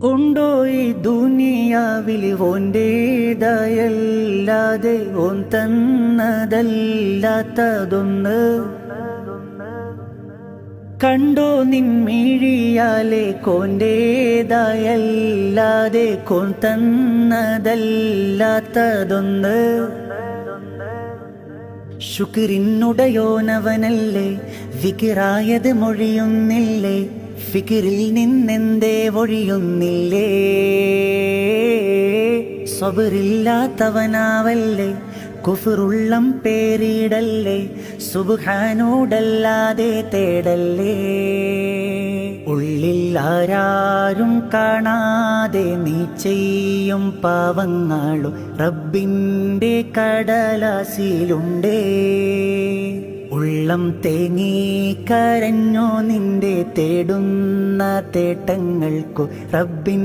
ഉണ്ടോ ഈ ദുനിയാവിൽ ഓൻ്റേതായല്ലാതെ ഓൻ തന്നതല്ലാത്തതൊന്ന്? കണ്ടോ നിൻമിഴിയാലെ കോൻ്റേതായല്ലാതെ കോൻ തന്നതല്ലാത്തതൊന്ന്? ശുക്രിനുടയോനവനല്ലേ, വികിറായത് മൊഴിയുന്നില്ലേ? ഫിക്റിൽ നിന്നെന്തേ ഒഴിയുന്നില്ലേ? സബറില്ലാത്തവനാവല്ലേ, കുഫറുള്ളം പേരിടല്ലേ, സുബ്ഹാനോടല്ലാതെ തേടല്ലേ. ഉള്ളിൽ ആരാരും കാണാതെ നീ ചെയ്യും പാവങ്ങളും റബ്ബിൻ്റെ കടലാസിലുണ്ടേ. ഉള്ളം തേങ്ങി കരഞ്ഞോ നിന്റെ തേടുന്ന തേട്ടങ്ങൾക്കു റബ്ബിൻ